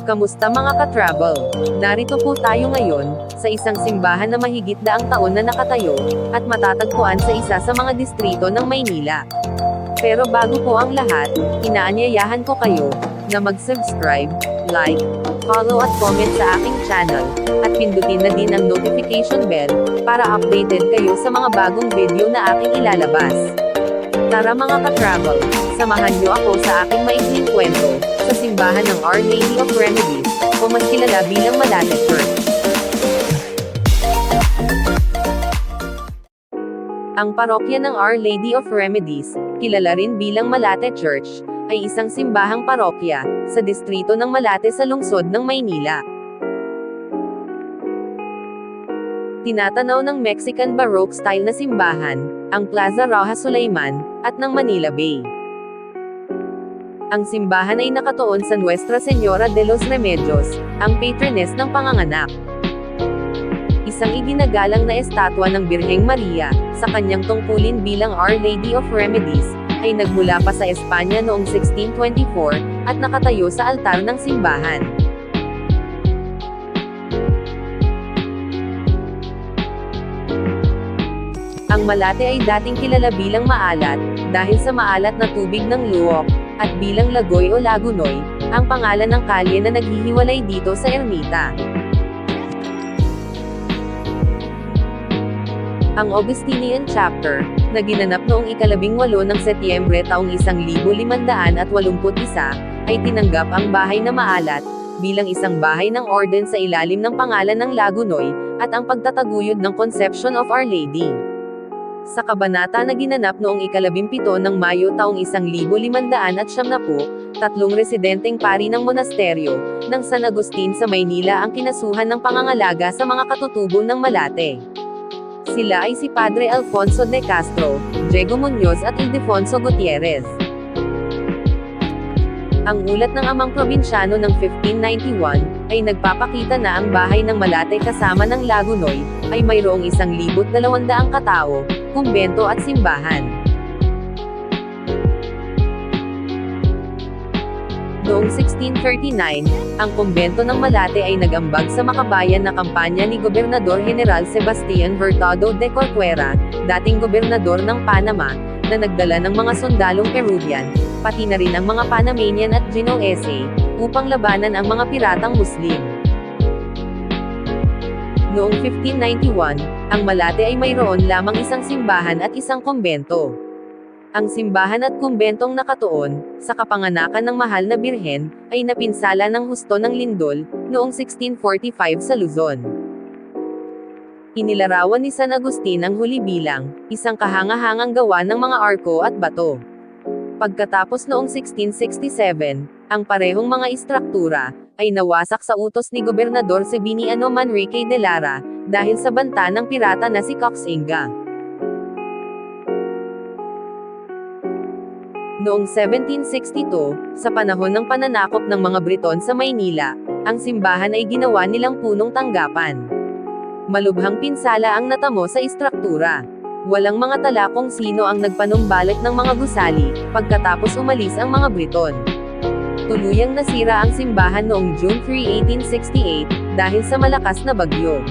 Kamusta mga ka-travel? Narito po tayo ngayon, sa isang simbahan na mahigit daang taon na nakatayo, at matatagpuan sa isa sa mga distrito ng Maynila. Pero bago po ang lahat, inaanyayahan ko kayo, na mag-subscribe, like, follow at comment sa aking channel, at pindutin na din ang notification bell, para updated kayo sa mga bagong video na aking ilalabas. Tara mga ka-travel, samahan niyo ako sa aking maikling kwento, sa simbahan ng Our Lady of Remedies, o mas kilala bilang Malate Church. Ang parokya ng Our Lady of Remedies, kilala rin bilang Malate Church, ay isang simbahang parokya, sa distrito ng Malate sa lungsod ng Maynila. Tinatanaw ng Mexican Baroque style na simbahan, ang Plaza Raja Sulaiman, at ng Manila Bay. Ang simbahan ay nakatuon sa Nuestra Señora de los Remedios, ang patroness ng panganganak. Isang iginagalang na estatwa ng Birheng Maria, sa kanyang tungkulin bilang Our Lady of Remedies, ay nagmula pa sa Espanya noong 1624, at nakatayo sa altar ng simbahan. Ang Malate ay dating kilala bilang maalat, dahil sa maalat na tubig ng Luok, at bilang Lagoy o Lagunoy, ang pangalan ng kalye na naghihiwalay dito sa ermita. Ang Augustinian Chapter, na ginanap noong ika-18 ng Setyembre taong 1581, ay tinanggap ang bahay na maalat, bilang isang bahay ng orden sa ilalim ng pangalan ng Lagunoy, at ang pagtataguyod ng Conception of Our Lady. Sa kabanata na ginanap noong ika-17 ng Mayo taong 1570, tatlong residenteng pari ng monasteryo, ng San Agustin sa Maynila ang kinasuhan ng pangangalaga sa mga katutubo ng Malate. Sila ay si Padre Alfonso de Castro, Diego Muñoz at Ildefonso Gutierrez. Ang ulat ng amang probinsyano ng 1591, ay nagpapakita na ang bahay ng Malate kasama ng Lagunoy, ay mayroong 1,200 katao, kumbento at simbahan. Noong 1639, ang kumbento ng Malate ay nagambag sa makabayan na kampanya ni Gobernador General Sebastian Hurtado de Corcuera, dating gobernador ng Panama, na nagdala ng mga sundalong Peruvian, pati na rin ang mga Panamanian at Genoese, upang labanan ang mga piratang Muslim. Noong 1591, ang Malate ay mayroon lamang isang simbahan at isang kumbento. Ang simbahan at kumbentong nakatuon, sa kapanganakan ng mahal na Birhen, ay napinsala ng husto ng lindol, noong 1645 sa Luzon. Inilarawan ni San Agustin ang huli bilang, isang kahangahangang gawa ng mga arko at bato. Pagkatapos noong 1667, ang parehong mga istruktura, ay nawasak sa utos ni Gobernador Sabiniano Manrique de Lara, dahil sa banta ng pirata na si Coxinga. Noong 1762, sa panahon ng pananakop ng mga Briton sa Maynila, ang simbahan ay ginawa nilang punong tanggapan. Malubhang pinsala ang natamo sa istruktura. Walang mga tala kung sino ang nagpanumbalik ng mga gusali, pagkatapos umalis ang mga Briton. Tuluyang nasira ang simbahan noong June 3, 1868, dahil sa malakas na bagyo.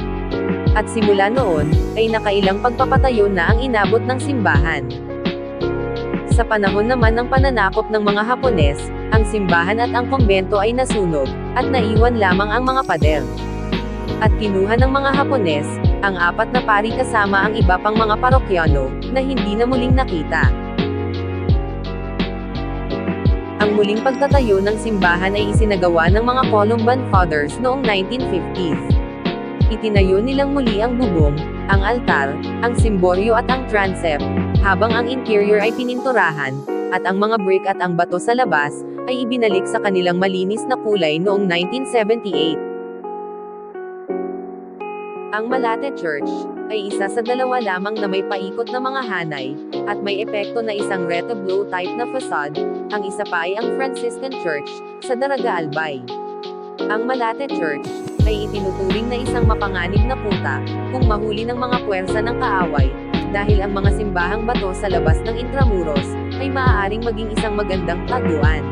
At simula noon, ay nakailang pagpapatayo na ang inabot ng simbahan. Sa panahon naman ng pananakop ng mga Hapones, ang simbahan at ang kumbento ay nasunog, at naiwan lamang ang mga pader. At kinuha ng mga Hapones, ang 4 na pari kasama ang iba pang mga parokyano, na hindi na muling nakita. Ang muling pagtatayo ng simbahan ay isinagawa ng mga Columban Fathers noong 1950s. Itinayo nilang muli ang bubong, ang altar, ang simboryo at ang transept, habang ang interior ay pininturahan, at ang mga brick at ang bato sa labas, ay ibinalik sa kanilang malinis na kulay noong 1978. Ang Malate Church, ay isa sa 2 lamang na may paikot na mga hanay, at may epekto na isang retablo type na facade, ang isa pa ay ang Franciscan Church, sa Daraga Albay. Ang Malate Church, ay itinuturing na isang mapanganib na puta, kung mahuli ng mga puwersa ng kaaway, dahil ang mga simbahang bato sa labas ng Intramuros, ay maaaring maging isang magandang taguan.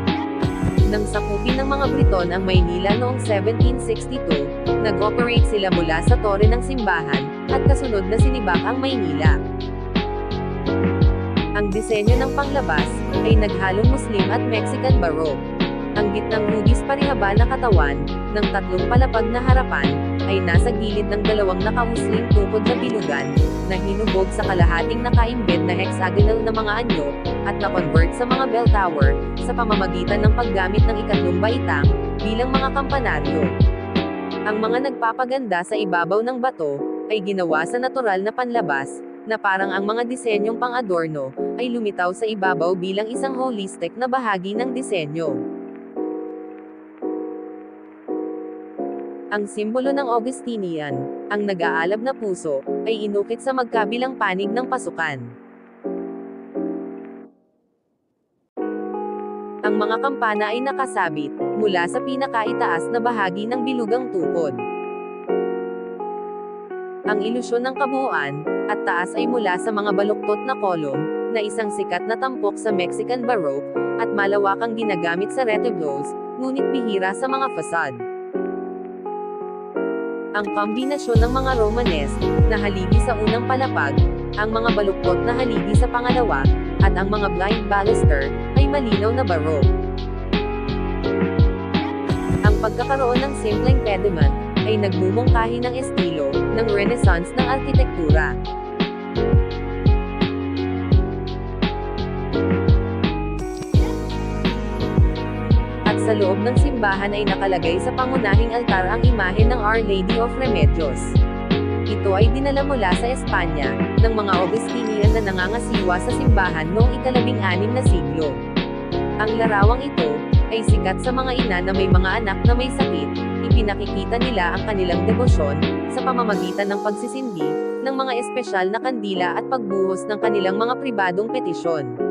Nang sakupin ng mga Briton ang Maynila noong 1762, nag-operate sila mula sa tore ng simbahan, at kasunod na sinibak ang Maynila. Ang disenyo ng panglabas ay naghalong Muslim at Mexican Baroque. Ang gitnang hugis parehaba na katawan, ng tatlong palapag na harapan, ay nasa gilid ng dalawang nakamusling tukod na bilugan, na hinubog sa kalahating nakaimbed na hexagonal na mga anyo, at na-convert sa mga bell tower, sa pamamagitan ng paggamit ng ikatlong baitang, bilang mga kampanaryo. Ang mga nagpapaganda sa ibabaw ng bato, ay ginawa sa natural na panlabas, na parang ang mga disenyong pang-adorno, ay lumitaw sa ibabaw bilang isang holistic na bahagi ng disenyo. Ang simbolo ng Augustinian, ang nag-aalab na puso, ay inukit sa magkabilang panig ng pasukan. Ang mga kampana ay nakasabit, mula sa pinakaitaas na bahagi ng bilugang tukod. Ang ilusyon ng kabuuan, at taas ay mula sa mga baluktot na kolum, na isang sikat na tampok sa Mexican Baroque, at malawakang ginagamit sa retablos, ngunit bihira sa mga fasad. Ang kombinasyon ng mga Romanesque, na haligi sa unang palapag, ang mga baluktot na haligi sa pangalawa, at ang mga blind baluster, ay malinaw na Baroque. Ang pagkakaroon ng simpleng pediment, ay nagmumungkahi ng estilo, ng Renaissance ng arkitektura. Sa loob ng simbahan ay nakalagay sa pangunahing altar ang imahe ng Our Lady of Remedios. Ito ay dinala mula sa Espanya, ng mga Augustinian na nangangasiwa sa simbahan noong ika-16 na siglo. Ang larawang ito, ay sikat sa mga ina na may mga anak na may sakit, ipinakikita nila ang kanilang debosyon, sa pamamagitan ng pagsisindi, ng mga espesyal na kandila at pagbuhos ng kanilang mga pribadong petisyon.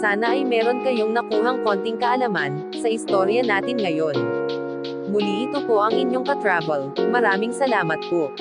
Sana ay meron kayong nakuhang konting kaalaman, sa istorya natin ngayon. Muli ito po ang inyong ka-travel, maraming salamat po.